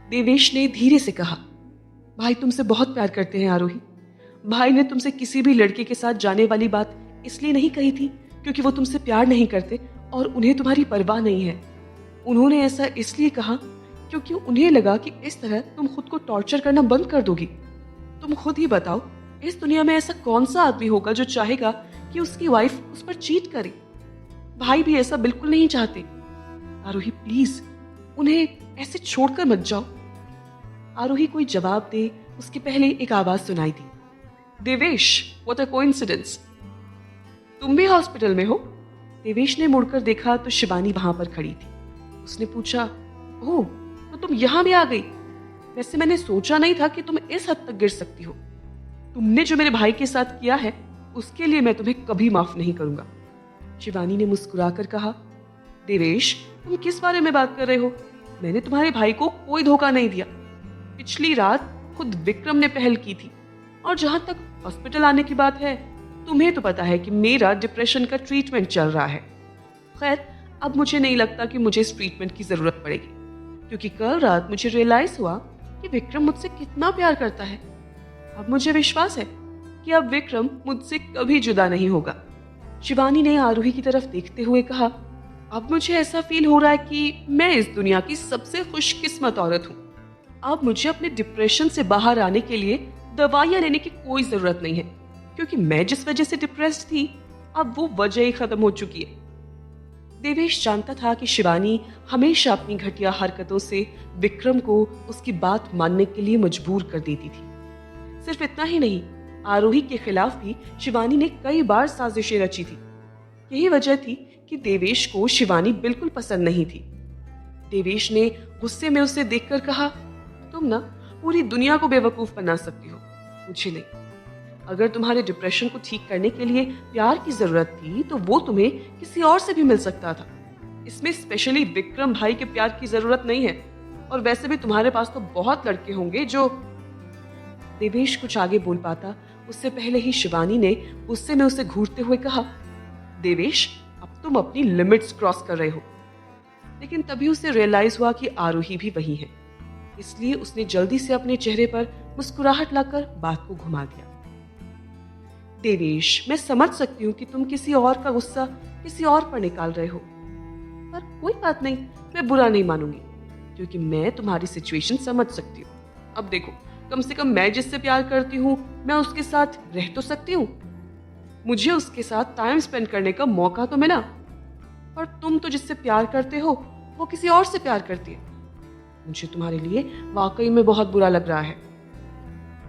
देवेश ने धीरे से कहा, भाई तुमसे बहुत प्यार करते हैं आरोही। भाई ने तुमसे किसी भी लड़के के साथ जाने वाली बात इसलिए नहीं कही थी क्योंकि वो तुमसे प्यार नहीं करते और उन्हें तुम्हारी परवाह नहीं है। उन्होंने ऐसा इसलिए कहा क्योंकि उन्हें लगा कि इस तरह तुम खुद को टॉर्चर करना बंद कर दोगी। तुम खुद ही बताओ, इस दुनिया में ऐसा कौन सा आदमी होगा जो चाहेगा कि उसकी वाइफ उस पर चीट करे। भाई भी ऐसा बिल्कुल नहीं चाहते। आरोही प्लीज उन्हें ऐसे छोड़कर मत जाओ। आरोही कोई जवाब दे उसके पहले एक आवाज सुनाई दी, देवेश, व्हाट अ कोइंसिडेंस। तुम भी हॉस्पिटल में हो? देवेश ने मुड़कर देखा तो शिवानी वहां पर खड़ी थी। उसने पूछा, ओह तो तुम यहां भी आ गई। वैसे मैंने सोचा नहीं था कि तुम इस हद तक गिर सकती हो। तुमने जो मेरे भाई के साथ किया है उसके लिए मैं तुम्हें कभी माफ नहीं करूंगा। शिवानी ने मुस्कुराकर कहा, देवेश तुम किस बारे में बात कर रहे हो? मैंने तुम्हारे भाई को कोई धोखा नहीं दिया। पिछली रात खुद विक्रम ने पहल की थी। और जहां तक हॉस्पिटल आने की बात है, तुम्हें तो पता है कि मेरा डिप्रेशन का ट्रीटमेंट चल रहा है। खैर अब मुझे नहीं लगता कि मुझे इस ट्रीटमेंट की जरूरत पड़ेगी, क्योंकि कल रात मुझे रियलाइज हुआ कि विक्रम मुझसे कितना प्यार करता है। अब मुझे विश्वास है कि अब विक्रम मुझसे कभी जुदा नहीं होगा। शिवानी ने आरोही की तरफ देखते हुए कहा, अब मुझे ऐसा फील हो रहा है कि मैं इस दुनिया की सबसे खुशकिस्मत औरत हूँ। अब मुझे अपने डिप्रेशन से बाहर आने के लिए दवाइयाँ लेने की कोई जरूरत नहीं है, क्योंकि मैं जिस वजह से डिप्रेस्ड थी अब वो वजह ही खत्म हो चुकी है। देवेश जानता था कि शिवानी हमेशा अपनी घटिया हरकतों से विक्रम को उसकी बात मानने के लिए मजबूर कर देती थी। सिर्फ इतना ही नहीं, आरोही के खिलाफ भी शिवानी ने कई बार साजिशें रची थी। यही वजह थी कि देवेश को शिवानी बिल्कुल पसंद नहीं थी। देवेश ने गुस्से में उसे देखकर कहा, तुम ना पूरी दुनिया को बेवकूफ बना सकती हो, मुझे नहीं। अगर तुम्हारे डिप्रेशन को ठीक करने के लिए प्यार की जरूरत थी तो वो तुम्हें किसी और से भी मिल सकता था। इसमें स्पेशली विक्रम भाई के प्यार की जरूरत नहीं है। और वैसे भी तुम्हारे पास तो बहुत लड़के होंगे जो। देवेश कुछ आगे बोल पाता उससे पहले ही शिवानी ने गुस्से में उसे घूरते हुए कहा, देवेश अब तुम अपनी लिमिट्स क्रॉस कर रहे हो। लेकिन तभी उसे रियलाइज हुआ कि आरोही भी वही है, इसलिए उसने जल्दी से अपने चेहरे पर मुस्कुराहट लाकर बात को घुमा दिया। देवेश, मैं समझ सकती हूँ कि तुम किसी और का गुस्सा किसी और पर निकाल रहे हो, पर कोई बात नहीं, मैं बुरा नहीं मानूंगी, क्योंकि मैं तुम्हारी सिचुएशन समझ सकती हूँ। अब देखो, कम से कम मैं जिससे प्यार करती हूँ मैं उसके साथ रह तो सकती हूँ। मुझे उसके साथ टाइम स्पेंड करने का मौका तो मिला। और तुम तो जिससे प्यार करते हो वो किसी और से प्यार करती है। मुझे तुम्हारे लिए वाकई में बहुत बुरा लग रहा है।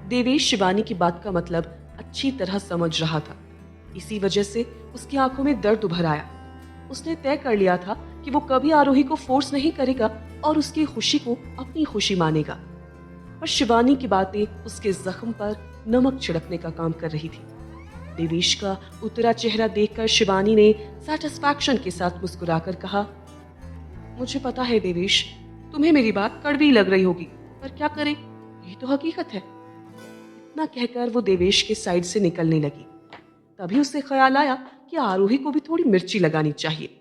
देवेश शिवानी की बात का मतलब अच्छी तरह समझ रहा था। इसी वजह से उसकी आंखों में दर्द उभर आया। उसने तय कर लिया था कि वो कभी आरोही को फोर्स नहीं करेगा और उसकी खुशी को अपनी खुशी मानेगा। पर शिवानी की बातें उसके जख्म पर नमक छिड़कने का काम कर रही थी। देवेश का उतरा चेहरा देखकर शिवानी ने सैटिस्फैक्शन के साथ मुस्कुराकर कहा, मुझे पता है देवेश, तुम्हें मेरी बात कड़वी लग रही होगी, पर क्या करें, यही तो हकीकत है। इतना कहकर वो देवेश के साइड से निकलने लगी। तभी उसे ख्याल आया कि आरोही को भी थोड़ी मिर्ची लगानी चाहिए।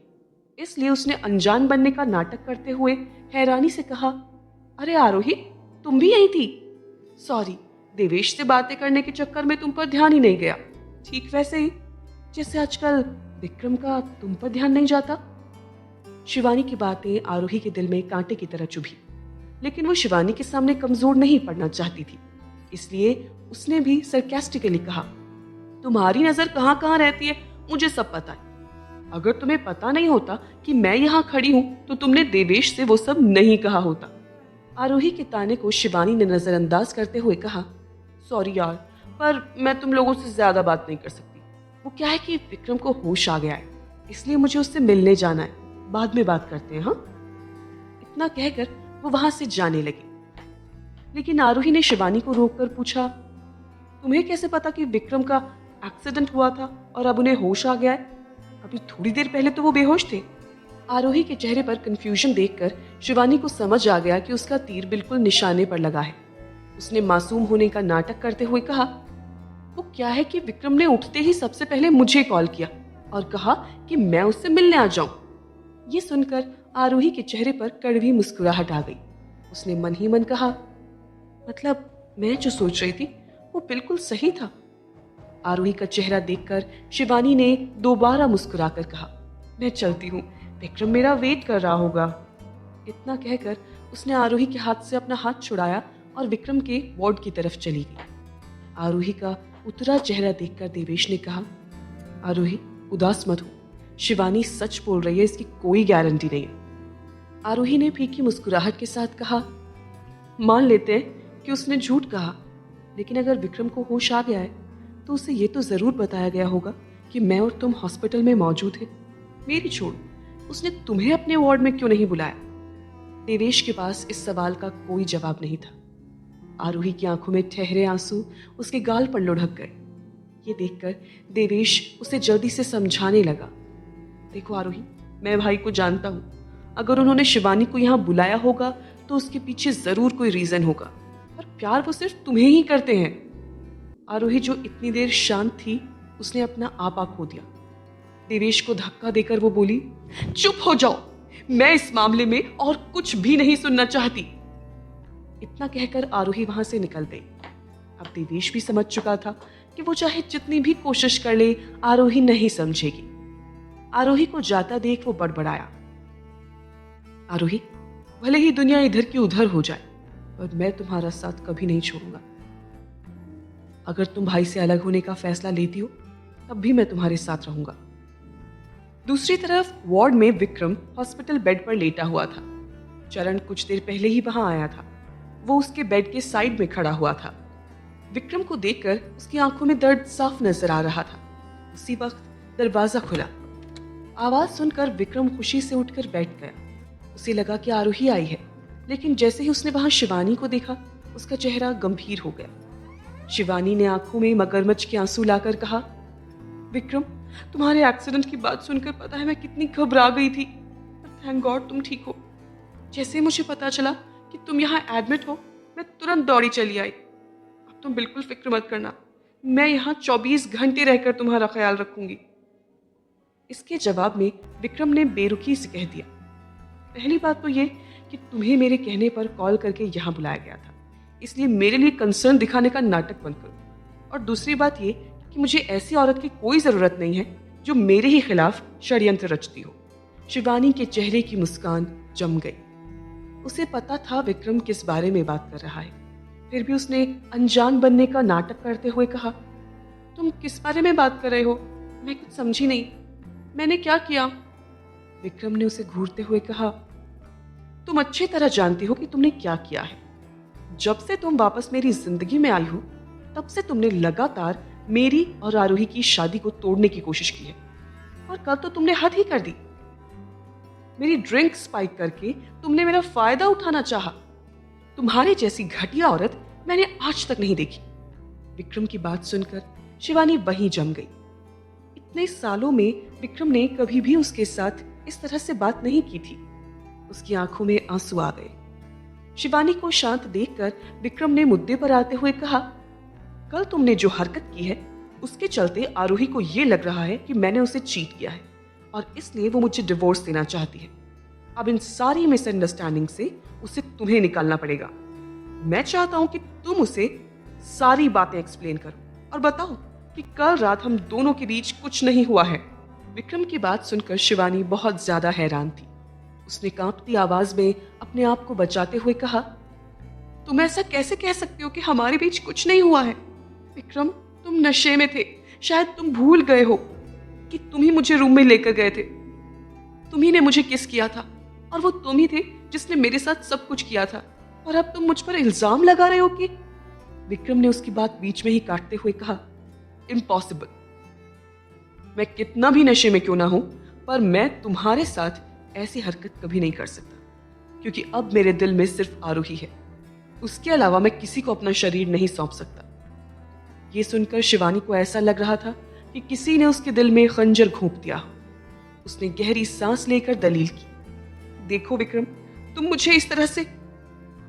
इसलिए उसने अनजान बनने का नाटक करते हुए हैरानी से कहा, अरे आरोही, तुम भी यहीं थी? सॉरी, देवेश से बातें करने के चक्कर में तुम पर ध्यान ही नहीं गया। ठीक वैसे ही जैसे आजकल विक्रम का तुम पर ध्यान नहीं जाता। शिवानी की बातें आरोही के दिल में कांटे की तरह चुभी, लेकिन वो शिवानी के सामने कमजोर नहीं पड़ना चाहती थी। इसलिए उसने भी सरकास्टिकली कहा, तुम्हारी नजर कहां कहां रहती है मुझे सब पता है। अगर तुम्हें पता नहीं होता कि मैं यहाँ खड़ी हूं तो तुमने देवेश से वो सब नहीं कहा होता। आरोही के ताने को शिवानी ने नजरअंदाज करते हुए कहा, सॉरी यार, पर मैं तुम लोगों से ज्यादा बात नहीं कर सकती। वो क्या है कि विक्रम को होश आ गया है, इसलिए मुझे उससे मिलने जाना है, बाद में बात करते हैं। हाँ, इतना कहकर वो वहां से जाने लगी। लेकिन आरोही ने शिवानी को रोककर पूछा, तुम्हें कैसे पता कि विक्रम का एक्सीडेंट हुआ था और अब उन्हें होश आ गया है? अभी थोड़ी देर पहले तो वो बेहोश थे। आरोही के चेहरे पर कंफ्यूजन देखकर शिवानी को समझ आ गया कि उसका तीर बिल्कुल निशाने पर लगा है। उसने मासूम होने का नाटक करते हुए कहा, वो क्या है कि विक्रम ने उठते ही सबसे पहले मुझे कॉल किया और कहा कि मैं उससे मिलने आ जाऊं। ये सुनकर आरोही के चेहरे पर कड़वी मुस्कुराहट आ गई। उसने मन ही मन कहा, मतलब मैं जो सोच रही थी वो बिल्कुल सही था। आरोही का चेहरा देखकर शिवानी ने दोबारा मुस्कुराकर कहा, मैं चलती हूँ, विक्रम मेरा वेट कर रहा होगा। इतना कहकर उसने आरोही के हाथ से अपना हाथ छुड़ाया और विक्रम के वार्ड की तरफ चली गई। आरोही का उतरा चेहरा देखकर देवेश ने कहा, आरोही उदास मत हो, शिवानी सच बोल रही है, इसकी कोई गारंटी नहीं है। आरोही ने फीकी मुस्कुराहट के साथ कहा, मान लेते हैं कि उसने झूठ कहा, लेकिन अगर विक्रम को होश आ गया है तो उसे ये तो जरूर बताया गया होगा कि मैं और तुम हॉस्पिटल में मौजूद थे। मेरी छोड़, उसने तुम्हें अपने वार्ड में क्यों नहीं बुलाया? देवेश के पास इस सवाल का कोई जवाब नहीं था। आरोही की आंखों में ठहरे आंसू उसके गाल पर लुढ़क गए। ये देखकर देवेश उसे जल्दी से समझाने लगा, देखो आरोही, मैं भाई को जानता हूं, अगर उन्होंने शिवानी को यहां बुलाया होगा तो उसके पीछे जरूर कोई रीजन होगा, पर प्यार वो सिर्फ तुम्हें ही करते हैं। आरोही जो इतनी देर शांत थी, उसने अपना आपा खो दिया। देवेश को धक्का देकर वो बोली, चुप हो जाओ, मैं इस मामले में और कुछ भी नहीं सुनना चाहती। इतना कहकर आरोही वहां से निकल गई। अब देवेश भी समझ चुका था कि वो चाहे जितनी भी कोशिश कर ले, आरोही नहीं समझेगी। आरोही को जाता देख वो बड़बड़ाया, आरोही, भले ही दुनिया इधर की उधर हो जाए, पर मैं तुम्हारा साथ कभी नहीं छोड़ूंगा। अगर तुम भाई से अलग होने का फैसला लेती हो तब भी मैं तुम्हारे साथ रहूंगा। दूसरी तरफ वार्ड में विक्रम हॉस्पिटल बेड पर लेटा हुआ था। चरण कुछ देर पहले ही वहां आया था। वो उसके बेड के साइड में खड़ा हुआ था। विक्रम को देखकर उसकी आंखों में दर्द साफ नजर आ रहा था। उसी वक्त दरवाजा खुला। आवाज सुनकर विक्रम खुशी से उठकर बैठ गया। उसे लगा कि आरोही आई है, लेकिन जैसे ही उसने वहां शिवानी को देखा, उसका चेहरा गंभीर हो गया। शिवानी ने आंखों में मगरमच्छ के आंसू लाकर कहा, विक्रम, तुम्हारे एक्सीडेंट की बात सुनकर पता है मैं कितनी घबरा गई थी, पर थैंक गॉड तुम ठीक हो। जैसे मुझे पता चला कि तुम यहाँ एडमिट हो, मैं तुरंत दौड़ी चली आई। अब तुम बिल्कुल फिक्र मत करना, मैं यहाँ 24 घंटे रहकर तुम्हारा ख्याल रखूंगी। इसके जवाब में विक्रम ने बेरुखी से कह दिया, पहली बात तो ये कि तुम्हें मेरे कहने पर कॉल करके यहाँ बुलाया गया था, इसलिए मेरे लिए कंसर्न दिखाने का नाटक बंद करो। और दूसरी बात ये कि मुझे ऐसी औरत की कोई जरूरत नहीं है जो मेरे ही खिलाफ षड्यंत्र रचती हो। शिवानी के चेहरे की मुस्कान जम गई। उसे पता था विक्रम किस बारे में बात कर रहा है, फिर भी उसने अनजान बनने का नाटक करते हुए कहा, तुम किस बारे में बात कर रहे हो? मैं कुछ समझी नहीं, मैंने क्या किया? विक्रम ने उसे घूरते हुए कहा, तुम अच्छी तरह जानती हो कि तुमने क्या किया है। जब से तुम वापस मेरी जिंदगी में आई हो, तब से तुमने लगातार मेरी और आरोही की शादी को तोड़ने की कोशिश की है, और कल तो तुमने हद ही कर दी। मेरी ड्रिंक स्पाइक करके तुमने मेरा फायदा उठाना चाहा। तुम्हारे जैसी घटिया औरत मैंने आज तक नहीं देखी। विक्रम की बात सुनकर शिवानी वहीं जम गई। इतने सालों में विक्रम ने कभी भी उसके साथ इस तरह से बात नहीं की थी। उसकी आंखों में आंसू आ गए। शिवानी को शांत देखकर विक्रम ने मुद्दे पर आते हुए कहा, कल तुमने जो हरकत की है उसके चलते आरोही को यह लग रहा है कि मैंने उसे चीट किया है और इसलिए वो मुझे डिवोर्स देना चाहती है। अब इन सारी मिसअंडरस्टैंडिंग से उसे तुम्हें निकालना पड़ेगा। मैं चाहता हूं कि तुम उसे सारी बातें एक्सप्लेन करो और बताओ कि कल रात हम दोनों के बीच कुछ नहीं हुआ है। विक्रम की बात सुनकर शिवानी बहुत ज्यादा हैरान थी। उसने कांपती आवाज में अपने आप को बचाते हुए कहा, तुम ऐसा कैसे कह सकते हो कि हमारे बीच कुछ नहीं हुआ है? विक्रम, तुम नशे में थे, शायद तुम भूल गए हो कि तुम ही मुझे रूम में लेकर गए थे। तुम ही ने मुझे किस किया था और वो तुम ही थे जिसने मेरे साथ सब कुछ किया था, और अब तुम मुझ पर इल्जाम लगा रहे हो कि। विक्रम ने उसकी बात बीच में ही काटते हुए कहा, इम्पॉसिबल। मैं कितना भी नशे में क्यों ना हूं, पर मैं तुम्हारे साथ ऐसी हरकत कभी नहीं कर सकता, क्योंकि अब मेरे दिल में सिर्फ आरोही है। उसके अलावा मैं किसी को अपना शरीर नहीं सौंप सकता। ये सुनकर शिवानी को ऐसा लग रहा था कि किसी ने उसके दिल में खंजर घोंप दिया। उसने गहरी सांस लेकर दलील की, देखो विक्रम, तुम मुझे इस तरह से।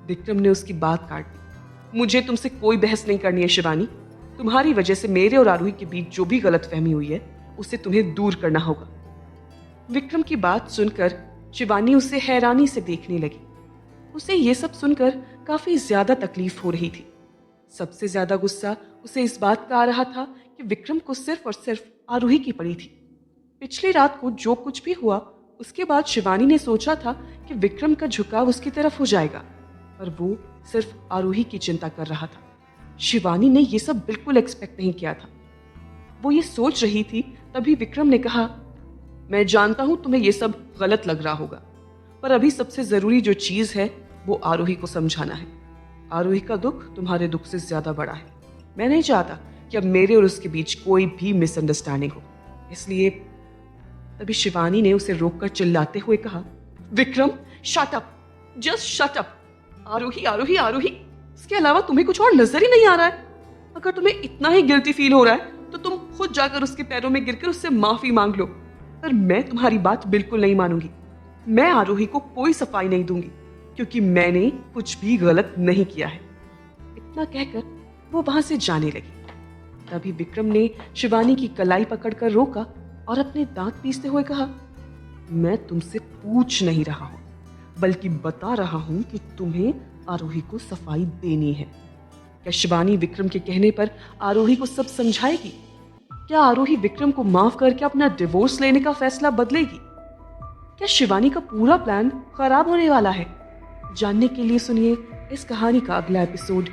विक्रम ने उसकी बात काट दी, मुझे तुमसे कोई बहस नहीं करनी है शिवानी। तुम्हारी वजह से मेरे और आरोही के बीच जो भी गलतफहमी हुई है उसे तुम्हें दूर करना होगा। विक्रम की बात सुनकर शिवानी उसे हैरानी से देखने लगी। उसे ये सब सुनकर काफी ज्यादा तकलीफ हो रही थी। सबसे ज्यादा गुस्सा उसे इस बात का आ रहा था कि विक्रम को सिर्फ और सिर्फ आरूही की पड़ी थी। पिछली रात को जो कुछ भी हुआ उसके बाद शिवानी ने सोचा था कि विक्रम का झुकाव उसकी तरफ हो जाएगा, पर वो सिर्फ आरूही की चिंता कर रहा था। शिवानी ने यह सब बिल्कुल एक्सपेक्ट नहीं किया था। वो ये सोच रही थी, तभी विक्रम ने कहा, मैं जानता हूं तुम्हें यह सब गलत लग रहा होगा, पर अभी सबसे जरूरी जो चीज है वो आरूही को समझाना है। आरूही का दुख तुम्हारे दुख से ज्यादा बड़ा है। मैं नहीं चाहता कि अब मेरे और उसके बीच कोई भी मिसअंडरस्टैंडिंग हो, इसलिए। तभी शिवानी ने उसे रोककर चिल्लाते हुए कहा, Vikram shut up, just shut up. Aarohi Aarohi Aarohi, इसके अलावा तुम्हें कुछ और नजर ही नहीं आ रहा है। अगर तुम्हें इतना ही गिल्टी फील हो रहा है तो तुम खुद जाकर उसके पैरों में गिरकर उससे माफी मांग लो, पर मैं तुम्हारी बात बिल्कुल नहीं मानूंगी। मैं आरूही को कोई सफाई नहीं दूंगी, क्योंकि मैंने कुछ भी गलत नहीं किया है। इतना कहकर वो वहां से जाने लगी। तभी विक्रम ने शिवानी की कलाई पकड़कर रोका और अपने दांत पीसते हुए कहा, मैं तुमसे पूछ नहीं रहा हूं, बल्कि बता रहा हूं कि तुम्हें आरोही को सफाई देनी है। क्या शिवानी विक्रम के कहने पर आरोही को सब समझाएगी? क्या आरोही विक्रम को माफ करके अपना डिवोर्स लेने का फैसला बदलेगी? क्या शिवानी का पूरा प्लान खराब होने वाला है? जानने के लिए सुनिए इस कहानी का अगला एपिसोड